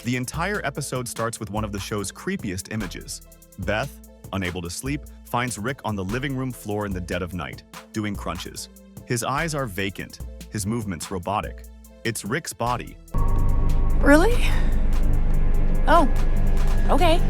The entire episode starts with one of the show's creepiest images. Beth, unable to sleep, finds Rick on the living room floor in the dead of night, doing crunches. His eyes are vacant, his movements robotic. It's Rick's body. Really? Oh, okay.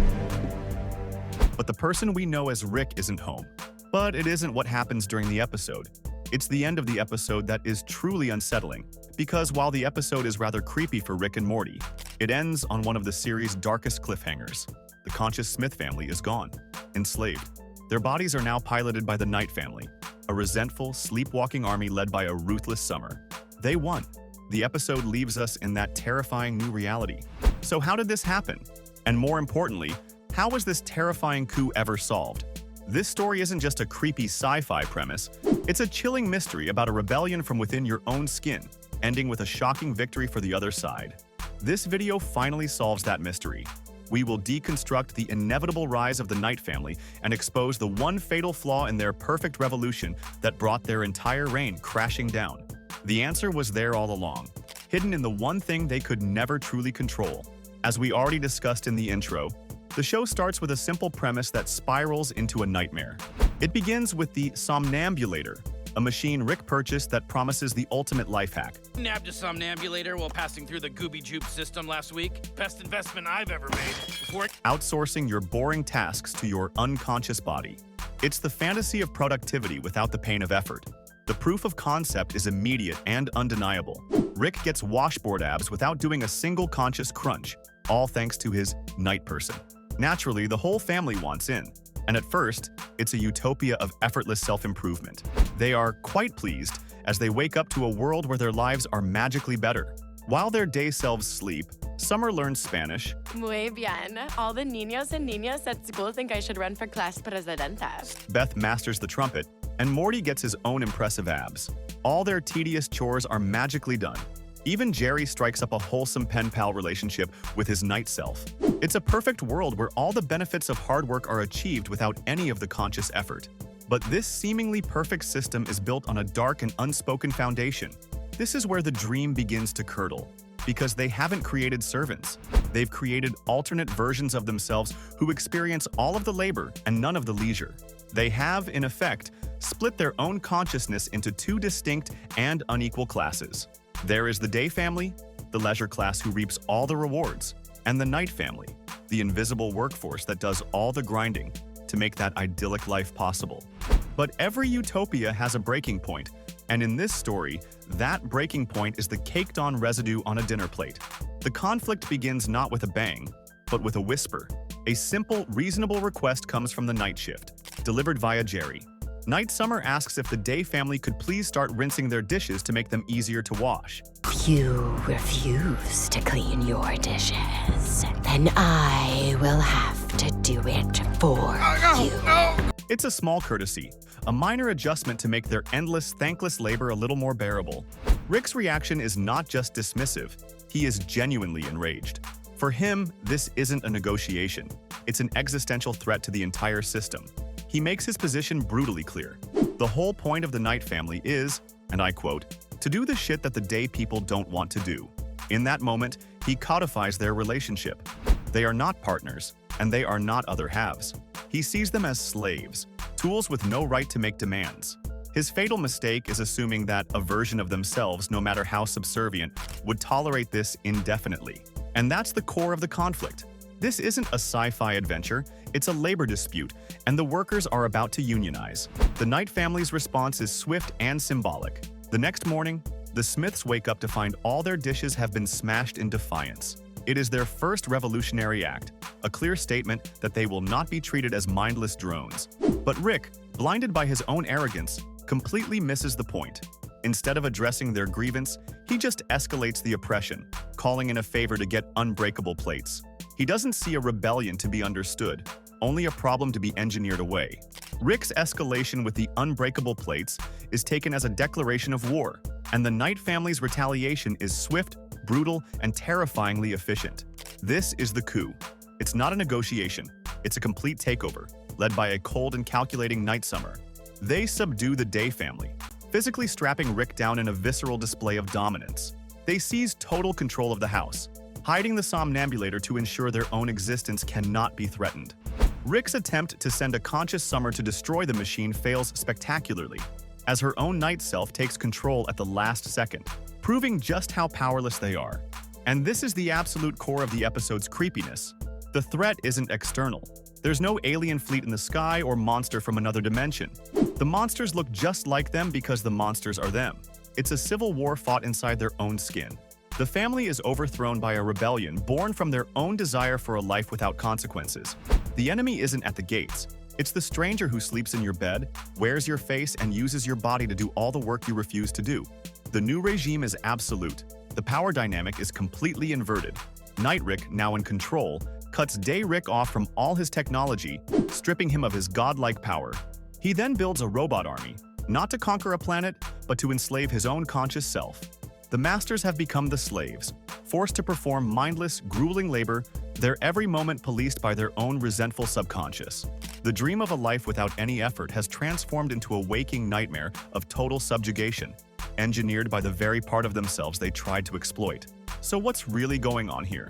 But the person we know as Rick isn't home. But it isn't what happens during the episode. It's the end of the episode that is truly unsettling, because while the episode is rather creepy for Rick and Morty, it ends on one of the series' darkest cliffhangers. The conscious Smith family is gone, enslaved. Their bodies are now piloted by the Knight family, a resentful, sleepwalking army led by a ruthless Summer. They won. The episode leaves us in that terrifying new reality. So how did this happen? And more importantly, how was this terrifying coup ever solved? This story isn't just a creepy sci-fi premise, it's a chilling mystery about a rebellion from within your own skin, ending with a shocking victory for the other side. This video finally solves that mystery. We will deconstruct the inevitable rise of the Knight family and expose the one fatal flaw in their perfect revolution that brought their entire reign crashing down. The answer was there all along, hidden in the one thing they could never truly control. As we already discussed in the intro, the show starts with a simple premise that spirals into a nightmare. It begins with the Somnambulator, a machine Rick purchased that promises the ultimate life hack. Nabbed a somnambulator while passing through the Gooby Joop system last week. Best investment I've ever made. Outsourcing your boring tasks to your unconscious body. It's the fantasy of productivity without the pain of effort. The proof of concept is immediate and undeniable. Rick gets washboard abs without doing a single conscious crunch, all thanks to his night person. Naturally, the whole family wants in. And at first, it's a utopia of effortless self-improvement. They are quite pleased as they wake up to a world where their lives are magically better. While their day selves sleep, Summer learns Spanish. Muy bien. All the niños and niñas at school think I should run for class presidenta. Beth masters the trumpet, and Morty gets his own impressive abs. All their tedious chores are magically done. Even Jerry strikes up a wholesome pen-pal relationship with his night self. It's a perfect world where all the benefits of hard work are achieved without any of the conscious effort. But this seemingly perfect system is built on a dark and unspoken foundation. This is where the dream begins to curdle, because they haven't created servants. They've created alternate versions of themselves who experience all of the labor and none of the leisure. They have, in effect, split their own consciousness into two distinct and unequal classes. There is the day family, the leisure class who reaps all the rewards, and the night family, the invisible workforce that does all the grinding to make that idyllic life possible. But every utopia has a breaking point, and in this story, that breaking point is the caked-on residue on a dinner plate. The conflict begins not with a bang, but with a whisper. A simple, reasonable request comes from the night shift, delivered via Jerry. Night Summer asks if the day family could please start rinsing their dishes to make them easier to wash. You refuse to clean your dishes, then I will have to do it for you. It's a small courtesy, a minor adjustment to make their endless, thankless labor a little more bearable. Rick's reaction is not just dismissive, he is genuinely enraged. For him, this isn't a negotiation. It's an existential threat to the entire system. He makes his position brutally clear. The whole point of the Knight family is, and I quote, to do the shit that the day people don't want to do. In that moment, he codifies their relationship. They are not partners, and they are not other halves. He sees them as slaves, tools with no right to make demands. His fatal mistake is assuming that a version of themselves, no matter how subservient, would tolerate this indefinitely. And that's the core of the conflict. This isn't a sci-fi adventure, it's a labor dispute, and the workers are about to unionize. The Knight family's response is swift and symbolic. The next morning, the Smiths wake up to find all their dishes have been smashed in defiance. It is their first revolutionary act, a clear statement that they will not be treated as mindless drones. But Rick, blinded by his own arrogance, completely misses the point. Instead of addressing their grievance, he just escalates the oppression, calling in a favor to get unbreakable plates. He doesn't see a rebellion to be understood, only a problem to be engineered away. Rick's escalation with the unbreakable plates is taken as a declaration of war, and the Knight family's retaliation is swift, brutal, and terrifyingly efficient. This is the coup. It's not a negotiation, it's a complete takeover, led by a cold and calculating Night Summer. They subdue the Day family, physically strapping Rick down in a visceral display of dominance. They seize total control of the house, hiding the somnambulator to ensure their own existence cannot be threatened. Rick's attempt to send a conscious Summer to destroy the machine fails spectacularly, as her own night self takes control at the last second, proving just how powerless they are. And this is the absolute core of the episode's creepiness. The threat isn't external. There's no alien fleet in the sky or monster from another dimension. The monsters look just like them because the monsters are them. It's a civil war fought inside their own skin. The family is overthrown by a rebellion born from their own desire for a life without consequences. The enemy isn't at the gates. It's the stranger who sleeps in your bed, wears your face, and uses your body to do all the work you refuse to do. The new regime is absolute. The power dynamic is completely inverted. Night Rick, now in control, cuts Day Rick off from all his technology, stripping him of his godlike power. He then builds a robot army, not to conquer a planet, but to enslave his own conscious self. The masters have become the slaves, forced to perform mindless, grueling labor, their every moment policed by their own resentful subconscious. The dream of a life without any effort has transformed into a waking nightmare of total subjugation, engineered by the very part of themselves they tried to exploit. So what's really going on here?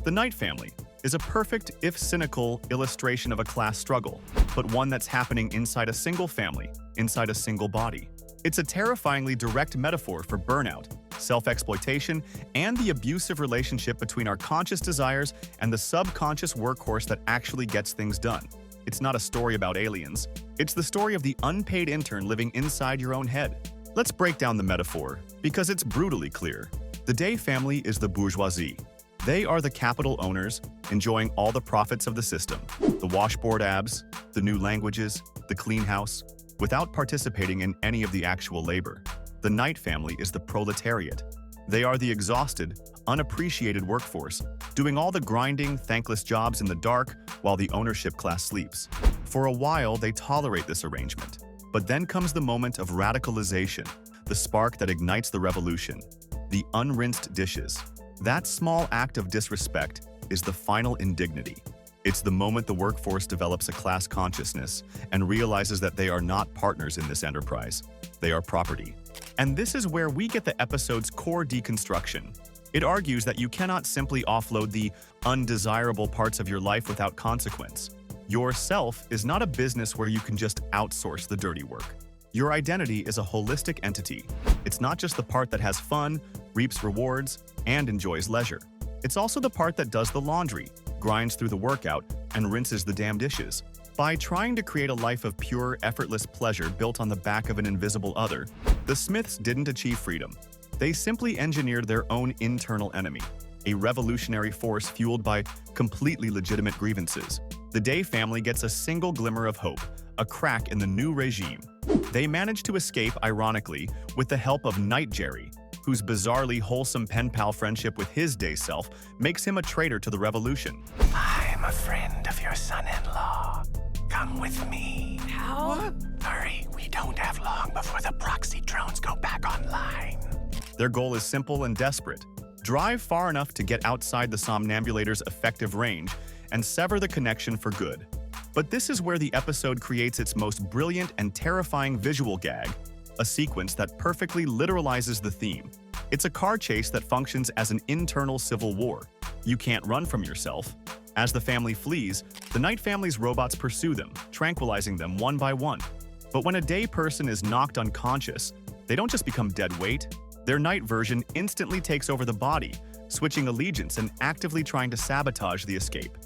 The Night family is a perfect, if cynical, illustration of a class struggle, but one that's happening inside a single family, inside a single body. It's a terrifyingly direct metaphor for burnout, self-exploitation, and the abusive relationship between our conscious desires and the subconscious workhorse that actually gets things done. It's not a story about aliens. It's the story of the unpaid intern living inside your own head. Let's break down the metaphor, because it's brutally clear. The Day family is the bourgeoisie. They are the capital owners, enjoying all the profits of the system. The washboard abs, the new languages, the clean house, without participating in any of the actual labor. The Night family is the proletariat. They are the exhausted, unappreciated workforce, doing all the grinding, thankless jobs in the dark while the ownership class sleeps. For a while, they tolerate this arrangement. But then comes the moment of radicalization, the spark that ignites the revolution. The unrinsed dishes. That small act of disrespect is the final indignity. It's the moment the workforce develops a class consciousness and realizes that they are not partners in this enterprise. They are property. And this is where we get the episode's core deconstruction. It argues that you cannot simply offload the undesirable parts of your life without consequence. Your self is not a business where you can just outsource the dirty work. Your identity is a holistic entity. It's not just the part that has fun, reaps rewards, and enjoys leisure. It's also the part that does the laundry, grinds through the workout, and rinses the damn dishes. By trying to create a life of pure, effortless pleasure built on the back of an invisible other, the Smiths didn't achieve freedom. They simply engineered their own internal enemy, a revolutionary force fueled by completely legitimate grievances. The Day family gets a single glimmer of hope, a crack in the new regime. They manage to escape, ironically, with the help of Night Jerry, whose bizarrely wholesome pen pal friendship with his day self makes him a traitor to the revolution. I'm a friend of your son-in-law. Come with me. How? Hurry, we don't have long before the proxy drones go back online. Their goal is simple and desperate. Drive far enough to get outside the somnambulator's effective range and sever the connection for good. But this is where the episode creates its most brilliant and terrifying visual gag, a sequence that perfectly literalizes the theme. It's a car chase that functions as an internal civil war. You can't run from yourself. As the family flees, the Night family's robots pursue them, tranquilizing them one by one. But when a Day person is knocked unconscious, they don't just become dead weight. Their Night version instantly takes over the body, switching allegiance and actively trying to sabotage the escape.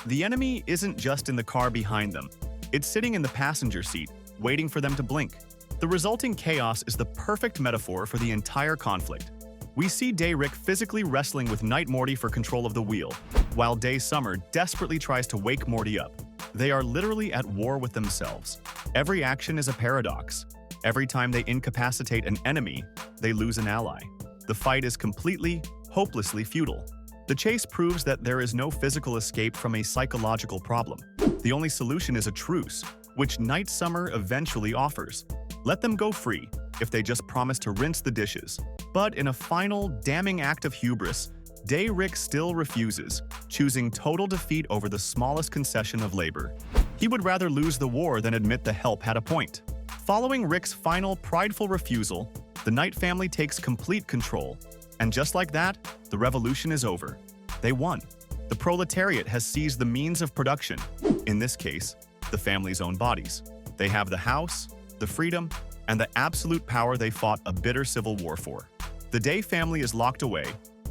The enemy isn't just in the car behind them. It's sitting in the passenger seat, waiting for them to blink. The resulting chaos is the perfect metaphor for the entire conflict. We see Day Rick physically wrestling with Night Morty for control of the wheel, while Day Summer desperately tries to wake Morty up. They are literally at war with themselves. Every action is a paradox. Every time they incapacitate an enemy, they lose an ally. The fight is completely, hopelessly futile. The chase proves that there is no physical escape from a psychological problem. The only solution is a truce, which Night Summer eventually offers. Let them go free if they just promise to rinse the dishes. But in a final, damning act of hubris, Day Rick still refuses, choosing total defeat over the smallest concession of labor. He would rather lose the war than admit the help had a point. Following Rick's final, prideful refusal, the Night family takes complete control. And just like that, the revolution is over. They won. The proletariat has seized the means of production, in this case, the family's own bodies. They have the house, the freedom, and the absolute power they fought a bitter civil war for. The Day family is locked away,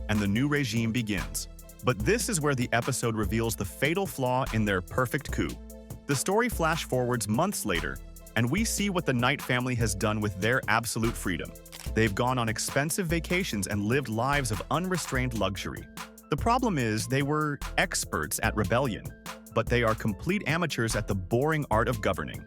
and the new regime begins. But this is where the episode reveals the fatal flaw in their perfect coup. The story flash forwards months later, and we see what the Knight family has done with their absolute freedom. They've gone on expensive vacations and lived lives of unrestrained luxury. The problem is they were experts at rebellion, but they are complete amateurs at the boring art of governing.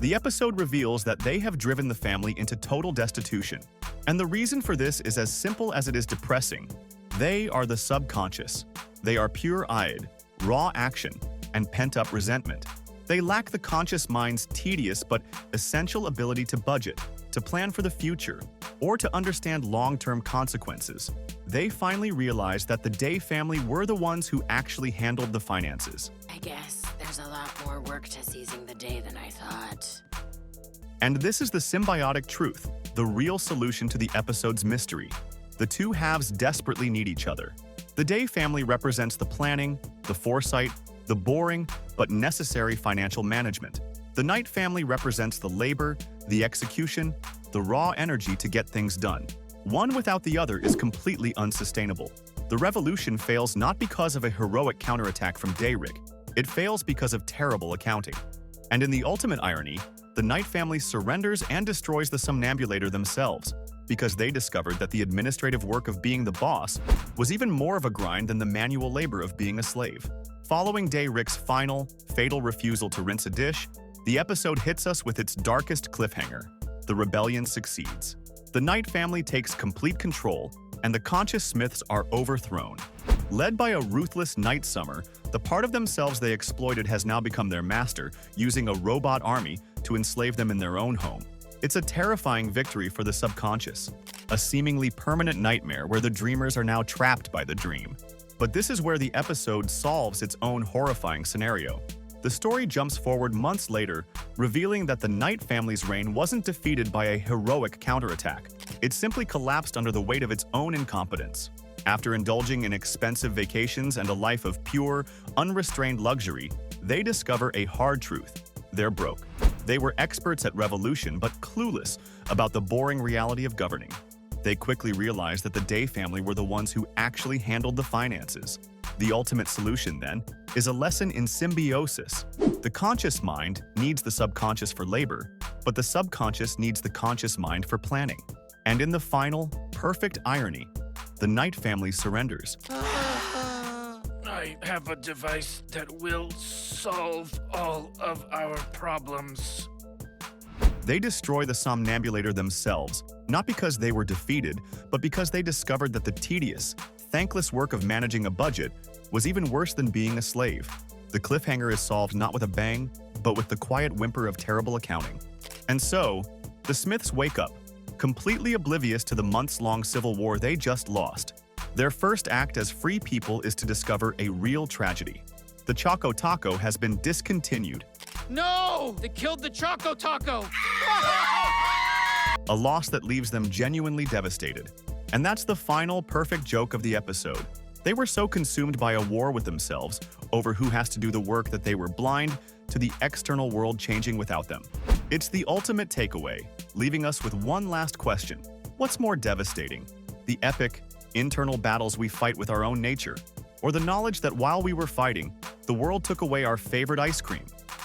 The episode reveals that they have driven the family into total destitution. And the reason for this is as simple as it is depressing. They are the subconscious. They are pure-eyed, raw action, and pent-up resentment. They lack the conscious mind's tedious but essential ability to budget, to plan for the future, or to understand long-term consequences. They finally realized that the Day family were the ones who actually handled the finances. I guess there's a lot more work to seizing the day than I thought. And this is the symbiotic truth, the real solution to the episode's mystery. The two halves desperately need each other. The Day family represents the planning, the foresight, the boring but necessary financial management. The Knight family represents the labor, the execution, the raw energy to get things done. One without the other is completely unsustainable. The revolution fails not because of a heroic counterattack from Dayrick. It fails because of terrible accounting. And in the ultimate irony, the Knight family surrenders and destroys the somnambulator themselves, because they discovered that the administrative work of being the boss was even more of a grind than the manual labor of being a slave. Following Dayrick's final, fatal refusal to rinse a dish, the episode hits us with its darkest cliffhanger. The rebellion succeeds. The Knight family takes complete control, and the conscious Smiths are overthrown. Led by a ruthless Night Summer, the part of themselves they exploited has now become their master, using a robot army to enslave them in their own home. It's a terrifying victory for the subconscious, a seemingly permanent nightmare where the dreamers are now trapped by the dream. But this is where the episode solves its own horrifying scenario. The story jumps forward months later, revealing that the Knight family's reign wasn't defeated by a heroic counterattack. It simply collapsed under the weight of its own incompetence. After indulging in expensive vacations and a life of pure, unrestrained luxury, they discover a hard truth. They're broke. They were experts at revolution, but clueless about the boring reality of governing. They quickly realized that the Day family were the ones who actually handled the finances. The ultimate solution, then, is a lesson in symbiosis. The conscious mind needs the subconscious for labor, but the subconscious needs the conscious mind for planning. And in the final, perfect irony, the Knight family surrenders. I have a device that will solve all of our problems. They destroy the somnambulator themselves, not because they were defeated, but because they discovered that the tedious, thankless work of managing a budget was even worse than being a slave. The cliffhanger is solved not with a bang, but with the quiet whimper of terrible accounting. And so, the Smiths wake up, completely oblivious to the months-long civil war they just lost. Their first act as free people is to discover a real tragedy. The Choco Taco has been discontinued. No! They killed the Choco Taco! A loss that leaves them genuinely devastated. And that's the final perfect joke of the episode. They were so consumed by a war with themselves over who has to do the work that they were blind to the external world changing without them. It's the ultimate takeaway, leaving us with one last question. What's more devastating? The epic, internal battles we fight with our own nature, or the knowledge that while we were fighting, the world took away our favorite ice cream?